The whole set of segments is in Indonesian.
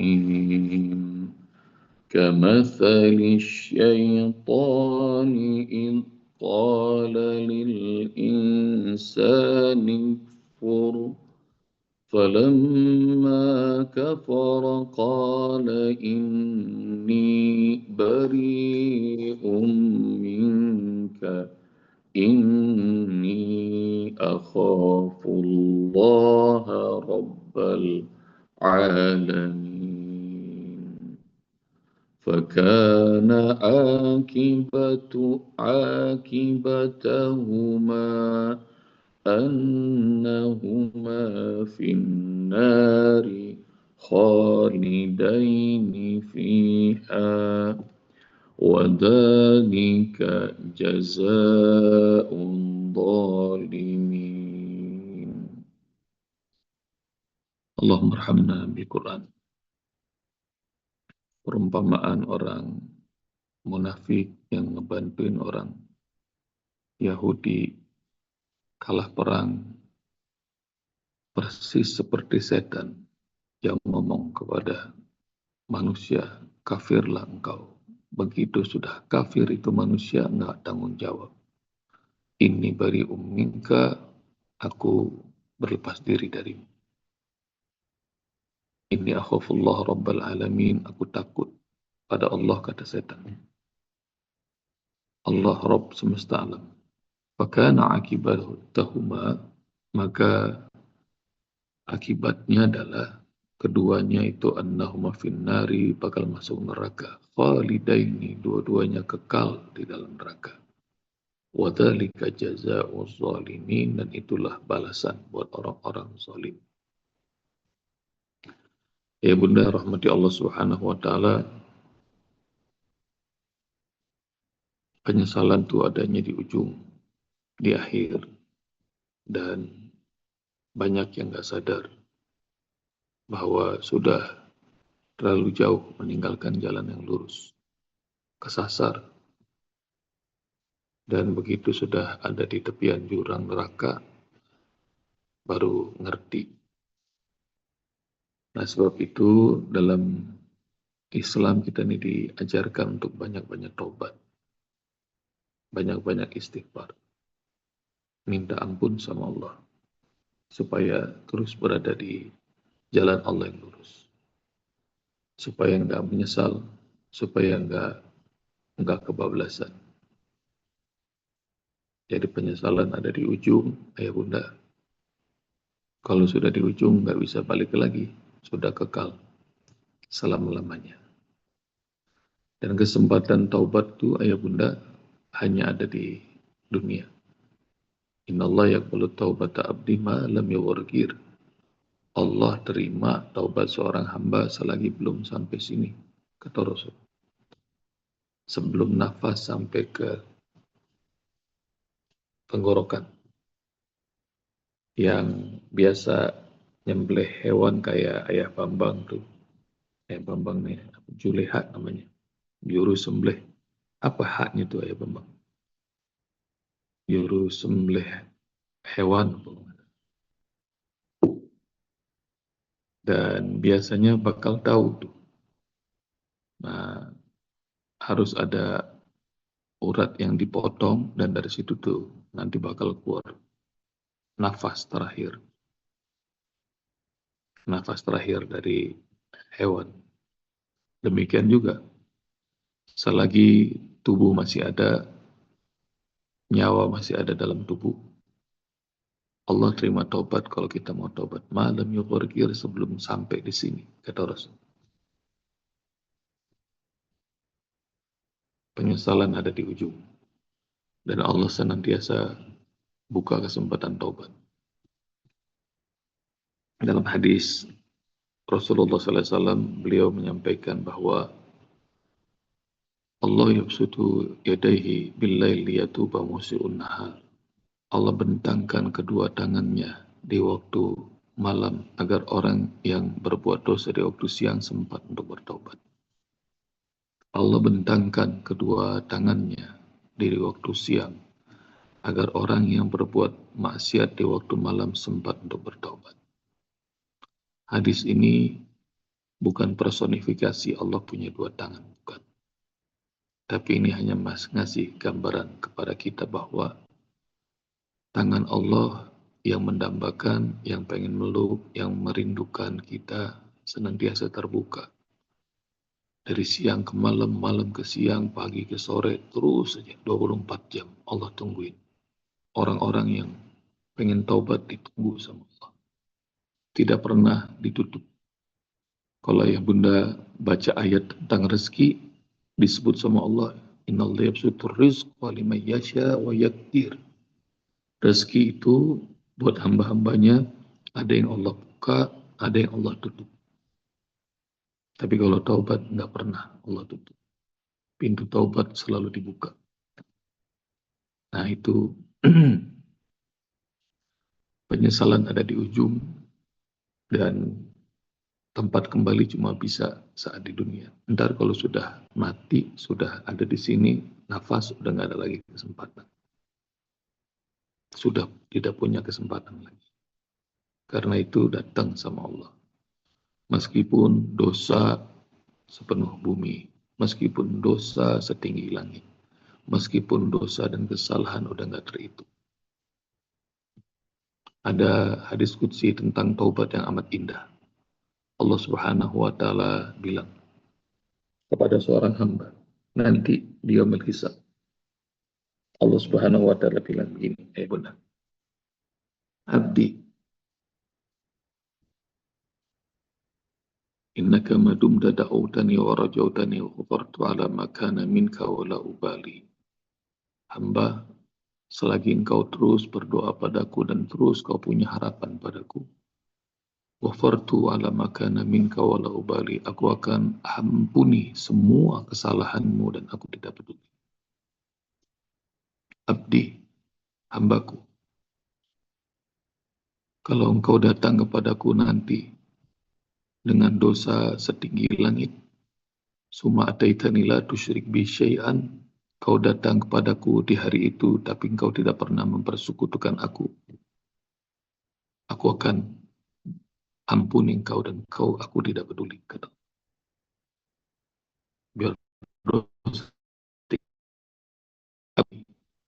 الرحيم كمثل الشيطان إذ قال للإنسان اكفر فلما كفر قال إني بريء منك إني أخاف الله رب العالمين فكان عاقبتهما أنهما في النار خالدين فيها وذلك جزاء الظالمين. Allahumma arhamna bil Quran. Perumpamaan orang munafik yang ngebantuin orang Yahudi kalah perang persis seperti setan yang ngomong kepada manusia, kafirlah engkau. Begitu sudah kafir itu manusia enggak tanggung jawab. Inni bari'um minka, aku berlepas diri darimu. Inni akhafullah rabbal alamin, aku takut pada Allah, kata setan. Allah Rabb semesta alam. Fakana akibatahuma, maka akibatnya adalah keduanya itu annahuma finnari, bakal masuk neraka. Khalidaini, dua-duanya kekal di dalam neraka. Wadzalika jazaa'uz zalimin, dan itulah balasan buat orang-orang zalim. Ya Bunda rahmati Allah Subhanahu wa taala, penyesalan itu adanya di ujung, di akhir, dan banyak yang nggak sadar bahwa sudah terlalu jauh meninggalkan jalan yang lurus, kesasar, dan begitu sudah ada di tepian jurang neraka baru ngerti. Nah sebab itu dalam Islam kita ini diajarkan untuk banyak-banyak taubat, banyak-banyak istighfar, minta ampun sama Allah, supaya terus berada di jalan Allah yang lurus, supaya enggak menyesal, supaya enggak kebablasan. Jadi penyesalan ada di ujung, ayah bunda. Kalau sudah di ujung enggak bisa balik lagi, sudah kekal selama-lamanya. Dan kesempatan taubat itu ayah bunda hanya ada di dunia. Innallaha yaqbalu taubata abdi ma lam yuwargir. Allah terima taubat seorang hamba selagi belum sampai sini, kata Rasul. Sebelum nafas sampai ke tenggorokan. Yang biasa nyembelih hewan kayak Ayah Bambang tuh. Ayah Bambang nih, Juleha namanya. Juru sembelih. Apa haknya tuh Ayah Bambang? Juru sembelih hewan. Dan biasanya bakal tahu tuh. Nah, harus ada urat yang dipotong dan dari situ tuh nanti bakal keluar nafas terakhir. Nafas terakhir dari hewan. Demikian juga selagi tubuh masih ada, nyawa masih ada dalam tubuh, Allah terima taubat kalau kita mau taubat. Malam yughorgir, sebelum sampai di sini, kata Rasul. Penyesalan ada di ujung. Dan Allah senantiasa buka kesempatan taubat. Dalam hadis Rasulullah SAW, beliau menyampaikan bahwa Allah yabsutu yadaihi billail liyatuba musi'un nahar. Allah bentangkan kedua tangannya di waktu malam agar orang yang berbuat dosa di waktu siang sempat untuk bertaubat. Allah bentangkan kedua tangannya di waktu siang agar orang yang berbuat maksiat di waktu malam sempat untuk bertaubat. Hadis ini bukan personifikasi Allah punya dua tangan, bukan. Tapi ini hanya ngasih gambaran kepada kita bahwa tangan Allah yang mendambakan, yang pengen meluk, yang merindukan kita senantiasa terbuka. Dari siang ke malam, malam ke siang, pagi ke sore, terus saja 24 jam Allah tungguin. Orang-orang yang pengen taubat ditunggu sama Allah. Tidak pernah ditutup. Kalau ya Bunda baca ayat tentang rezeki, disebut sama Allah, Innallaha yabsutur rizqa liman yasha wa yaqdir. Rezeki itu buat hamba-hambanya, ada yang Allah buka, ada yang Allah tutup. Tapi kalau taubat nggak pernah Allah tutup. Pintu taubat selalu dibuka. Nah itu penyesalan ada di ujung dan tempat kembali cuma bisa saat di dunia. Ntar kalau sudah mati, sudah ada di sini, nafas udah nggak ada lagi kesempatan. Sudah tidak punya kesempatan lagi. Karena itu datang sama Allah. Meskipun dosa sepenuh bumi, meskipun dosa setinggi langit, meskipun dosa dan kesalahan udah nggak terhitung. Ada hadis qudsi tentang taubat yang amat indah. Allah Subhanahu wa taala bilang kepada seorang hamba, nanti dia menghisab. Allah Subhanahu wa taala bilang begini, Bunda, abdi, innaka madum da'autani wa rajautani wa ghafartu ala ma kana minka wa la ubali. Hamba, selagi engkau terus berdoa padaku dan terus kau punya harapan padaku, ghafartu ala ma kana minka wa la ubali. Aku akan ampuni semua kesalahanmu dan aku tidak peduli. Abdi, hambaku, kalau engkau datang kepadaku nanti dengan dosa setinggi langit, summa ataitani la tusyrik bi syai'an, kau datang kepadaku di hari itu tapi engkau tidak pernah mempersekutukan aku akan ampuni engkau dan aku tidak peduli, kata. Biar dosa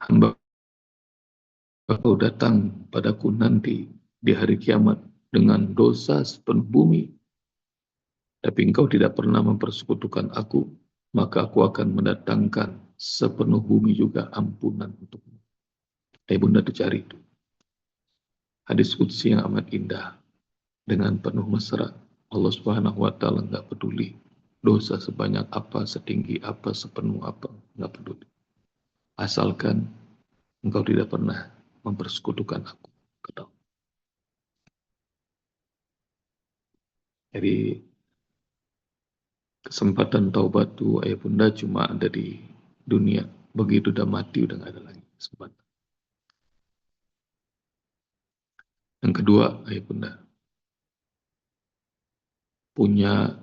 hamba kau datang padaku nanti di hari kiamat dengan dosa sepenuh bumi, tapi engkau tidak pernah mempersekutukan aku, maka aku akan mendatangkan sepenuh bumi juga ampunan untukmu. Bunda dicari itu. Hadis qudsi yang amat indah. Dengan penuh mesra, Allah Subhanahu wa taala nggak peduli dosa sebanyak apa, setinggi apa, sepenuh apa, nggak peduli. Asalkan engkau tidak pernah mempersekutukan aku, kata. Jadi kesempatan taubat itu Bunda cuma ada di dunia. Begitu udah mati udah nggak ada lagi kesempatan. Yang kedua, Bunda punya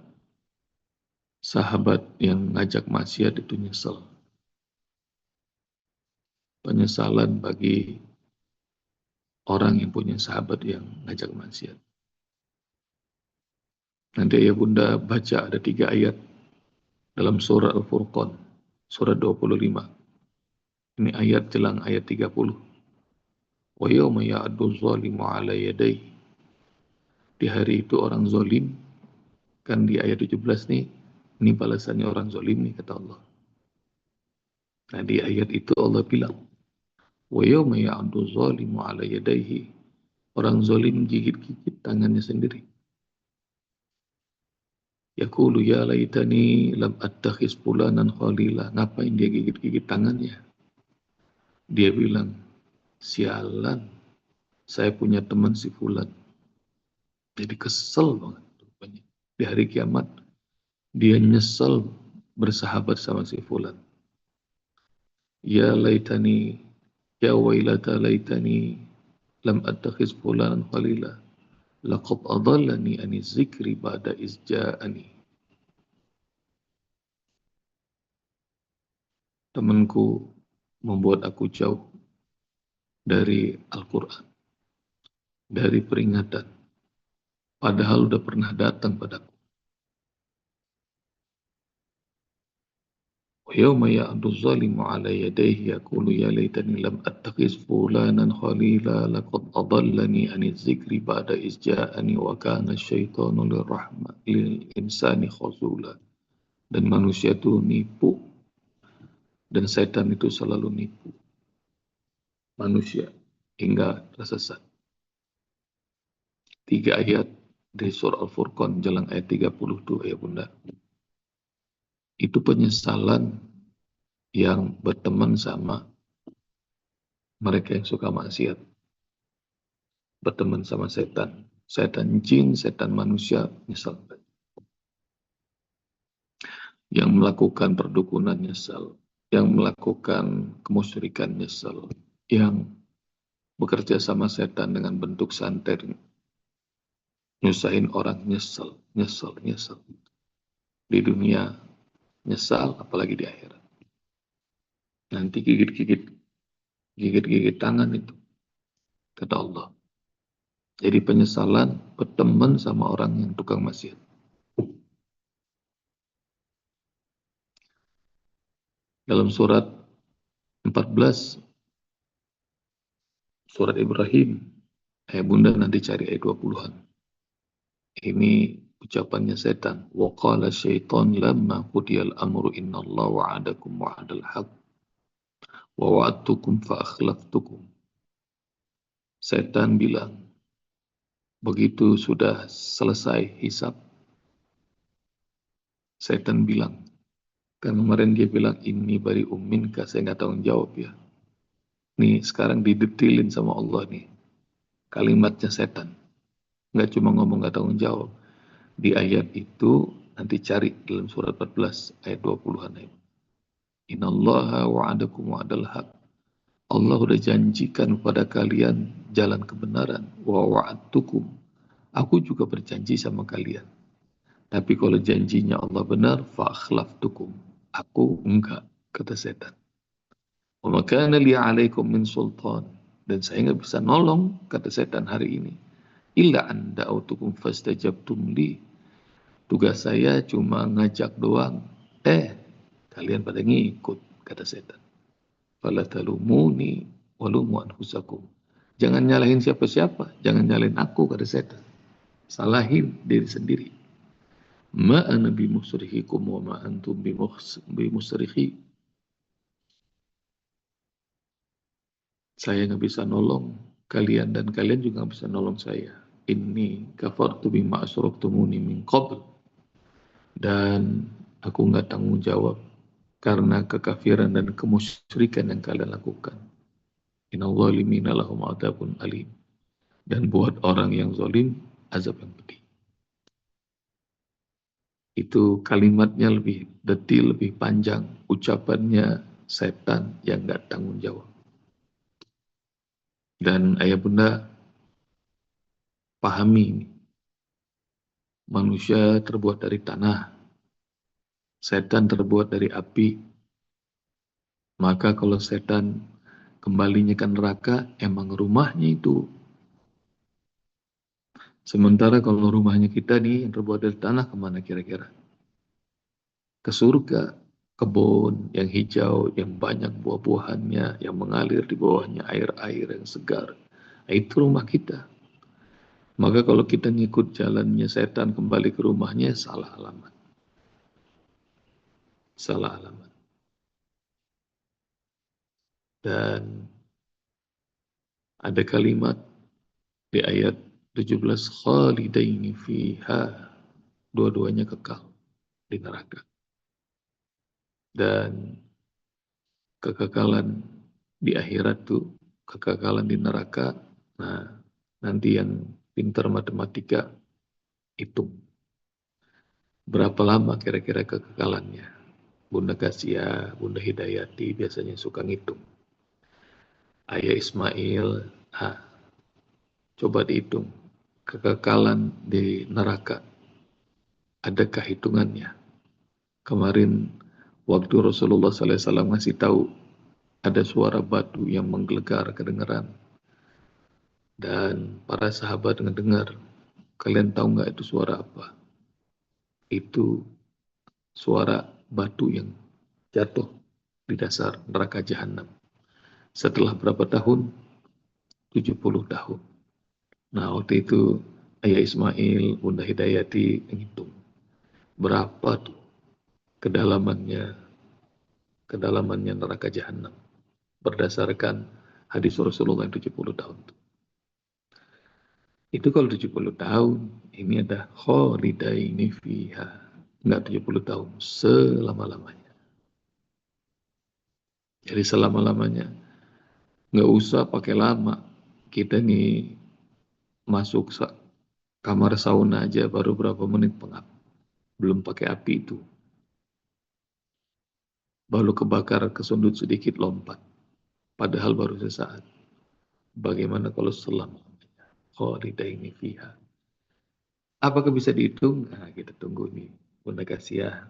sahabat yang ngajak maksiat itu nyesel. Penyesalan bagi orang yang punya sahabat yang ngajak maksiat. Nanti Bunda baca ada 3 ayat dalam surah Al-Furqan, surah 25. Ini ayat jelang ayat 30. Wa yawma ya'addu zalimu ala yadayhi. Di hari itu orang zalim, kan di ayat 17 nih, ini balasannya orang zalim nih, kata Allah. Nah di ayat itu Allah bilang, wa yawma ya'addu zalimu ala yadayhi. Orang zalim gigit-gigit tangannya sendiri. Yaqulu ya laitani lam attakhiz fulanan khalila. Ngapain dia gigit-gigit tangannya? Dia bilang, sialan, saya punya teman si fulan. Jadi kesel banget rupanya. Di hari kiamat, dia nyesel bersahabat sama si fulan. Ya laitani, ya wailata laitani lam attakhiz fulanan khalila. Laqad adallani ani zikri ba'da izja'ani. Temanku membuat aku jauh dari Al-Quran, dari peringatan, padahal udah pernah datang padaku. ويوم يعض الظالم على يديه يقول يا ليتني لم أتخذ فلانا خليلا لقد أضلني عن الذكر بعد إذ جاءني وكان الشيطان للإنسان خذولا. Dan manusia itu nipu, dan setan itu selalu nipu manusia hingga tersesat. 3 ayat di surah Al-Furqan jelang ayat 32 ya Bunda. Itu penyesalan yang berteman sama mereka yang suka maksiat, berteman sama setan. Setan jin, setan manusia, misalnya. Yang melakukan perdukunan nyesal, yang melakukan kemusyrikan nyesal, yang bekerja sama setan dengan bentuk santet, nyusahin orang nyesel. Di dunia nyesal, apalagi di akhirat. Nanti gigit tangan itu, kata Allah. Jadi penyesalan berteman sama orang yang tukang maksiat. Dalam surat 14, surat Ibrahim, Bunda nanti cari ayat 20-an. Ini ucapannya setan. Wa qala syaitan lamma qudiyal amru innallaha wa'adakum wa'adal haqq wa wa'adtukum fa akhlaftukum. Setan bilang, begitu sudah selesai hisab, setan bilang, kan kemarin dia bilang, ini bari umminka, saya nggak tanggung jawab ya. Nih sekarang didetilin sama Allah nih, kalimatnya setan. Nggak cuma ngomong nggak tanggung jawab. Di ayat itu, nanti cari dalam surat 14, ayat 20-an. Innallaha wa'adakum wa'adal haq. Allah udah janjikan kepada kalian jalan kebenaran. Wa wa'adtukum. Aku juga berjanji sama kalian. Tapi kalau janjinya Allah benar, fa'akhlaftukum. Aku enggak, kata setan. Wa makana li 'alaikum min sultan. Dan saya nggak bisa nolong, kata setan hari ini. Illa an da'autukum fastajabtum li. Tugas saya cuma ngajak doang. Kalian pada ngikut, kata setan. Fala talumuni walumu anfusakum. Jangan nyalahin siapa-siapa, jangan nyalahin aku, kata setan. Salahin diri sendiri. Ma ana bimusrihikum wa ma antum bimusrihi. Saya nggak bisa nolong kalian dan kalian juga nggak bisa nolong saya. Inni kafartu bima asyraktumuni min qabl. Dan aku nggak tanggung jawab karena kekafiran dan kemusyrikan yang kalian lakukan. Innal zalimina lahum adzabun alim. Dan buat orang yang zalim, azab yang pedih. Itu kalimatnya lebih detil, lebih panjang. Ucapannya setan yang nggak tanggung jawab. Dan ayah bunda pahami ini. Manusia terbuat dari tanah. Setan terbuat dari api. Maka kalau setan kembalinya ke neraka, emang rumahnya itu. Sementara kalau rumahnya kita nih yang terbuat dari tanah, kemana kira-kira? Ke surga, kebun yang hijau, yang banyak buah-buahannya, yang mengalir di bawahnya air-air yang segar. Nah, itu rumah kita. Maka kalau kita ngikut jalannya setan kembali ke rumahnya, salah alamat. Salah alamat. Dan ada kalimat di ayat 17, khalidaini fiha. Dua-duanya kekal di neraka. Dan kekekalan di akhirat tuh, kekekalan di neraka. Nah, nanti yang pintar matematika hitung berapa lama kira-kira kekekalannya. Bunda Kasia, Bunda Hidayati biasanya suka ngitung. Ayah Ismail, coba dihitung kekekalan di neraka. Adakah hitungannya? Kemarin waktu Rasulullah SAW ngasih tahu ada suara batu yang menggelegar kedengaran. Dan para sahabat dengar, kalian tahu nggak itu suara apa? Itu suara batu yang jatuh di dasar neraka jahanam. Setelah berapa tahun? 70 tahun. Nah, waktu itu Ayah Ismail, Bunda Hidayati menghitung berapa tuh kedalamannya neraka jahanam berdasarkan hadis Rasulullah yang 70 tahun. Itu kalau 70 tahun, ini ada kholidaini fiha. Enggak 70 tahun, selama-lamanya. Jadi selama-lamanya. Nggak usah pakai lama. Kita nih masuk kamar sauna aja baru berapa menit pengap. Belum pakai api itu. Baru kebakar, kesundut sedikit, lompat. Padahal baru sesaat. Bagaimana kalau selama-lamanya? Kholidaini fiha. Apakah bisa dihitung? Nah, kita tunggu nih. Bunda Kasiah,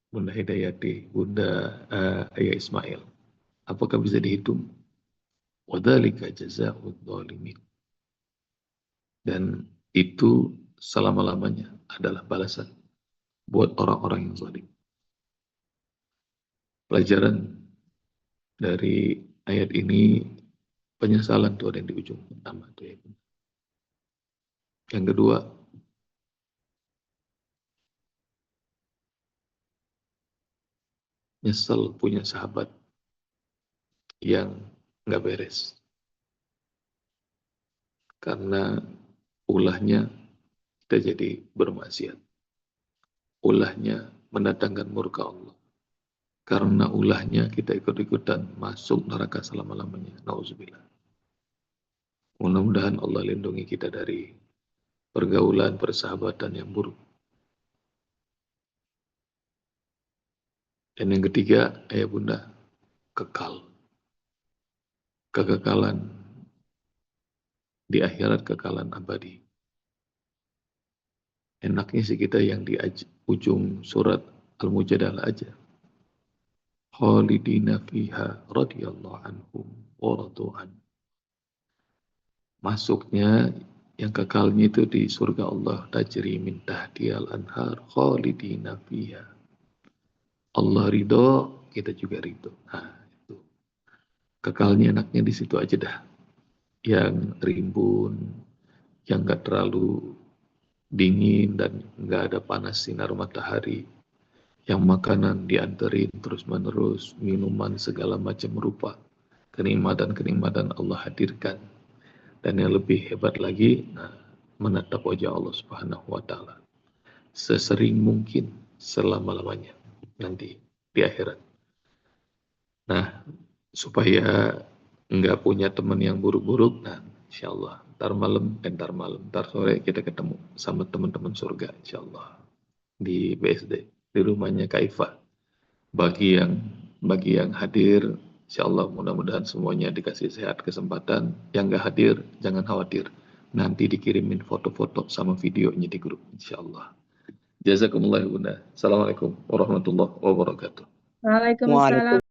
Bunda Hidayati, Bunda Ayah Ismail. Apakah bisa dihitung? Wadzalika jazaa'ud dzalimin. Dan itu selama-lamanya adalah balasan buat orang-orang yang zalim. Pelajaran dari ayat ini, penyesalan itu ada yang di ujung pertama. Yang kedua, nyesel punya sahabat yang nggak beres. Karena ulahnya kita jadi bermaksiat. Ulahnya mendatangkan murka Allah. Karena ulahnya kita ikut-ikutan masuk neraka selama-lamanya. Nauzubillah. Mudah-mudahan Allah lindungi kita dari pergaulan, persahabatan yang buruk. Dan yang ketiga, ayah bunda, kekal. Kekekalan di akhirat, kekekalan abadi. Enaknya sih kita yang di ujung surat Al-Mujadalah aja. Khalidina fiha radhiyallahu anhum wa radu'an. Masuknya yang kekalnya itu di surga Allah, tajri min tahtiyal anhar khalidina fiha. Allah ridho, kita juga ridho. Nah, itu. Kekalnya enaknya di situ aja dah. Yang rimbun, yang enggak terlalu dingin dan enggak ada panas sinar matahari. Yang makanan dianterin terus-menerus, minuman segala macam rupa. Kenikmatan-kenikmatan Allah hadirkan. Dan yang lebih hebat lagi, menatap wajah Allah Subhanahu wa Ta'ala sesering mungkin selama-lamanya nanti di akhirat. Nah, supaya nggak punya teman yang buruk-buruk, nah insya Allah ntar sore kita ketemu sama teman-teman surga insya Allah di BSD, di rumahnya Kaifah. Bagi yang hadir, insya Allah mudah-mudahan semuanya dikasih sehat kesempatan. Yang nggak hadir, jangan khawatir. Nanti dikirimin foto-foto sama videonya di grup, insya Allah. Jazakumullah bunda. Assalamualaikum warahmatullahi wabarakatuh. Waalaikumsalam.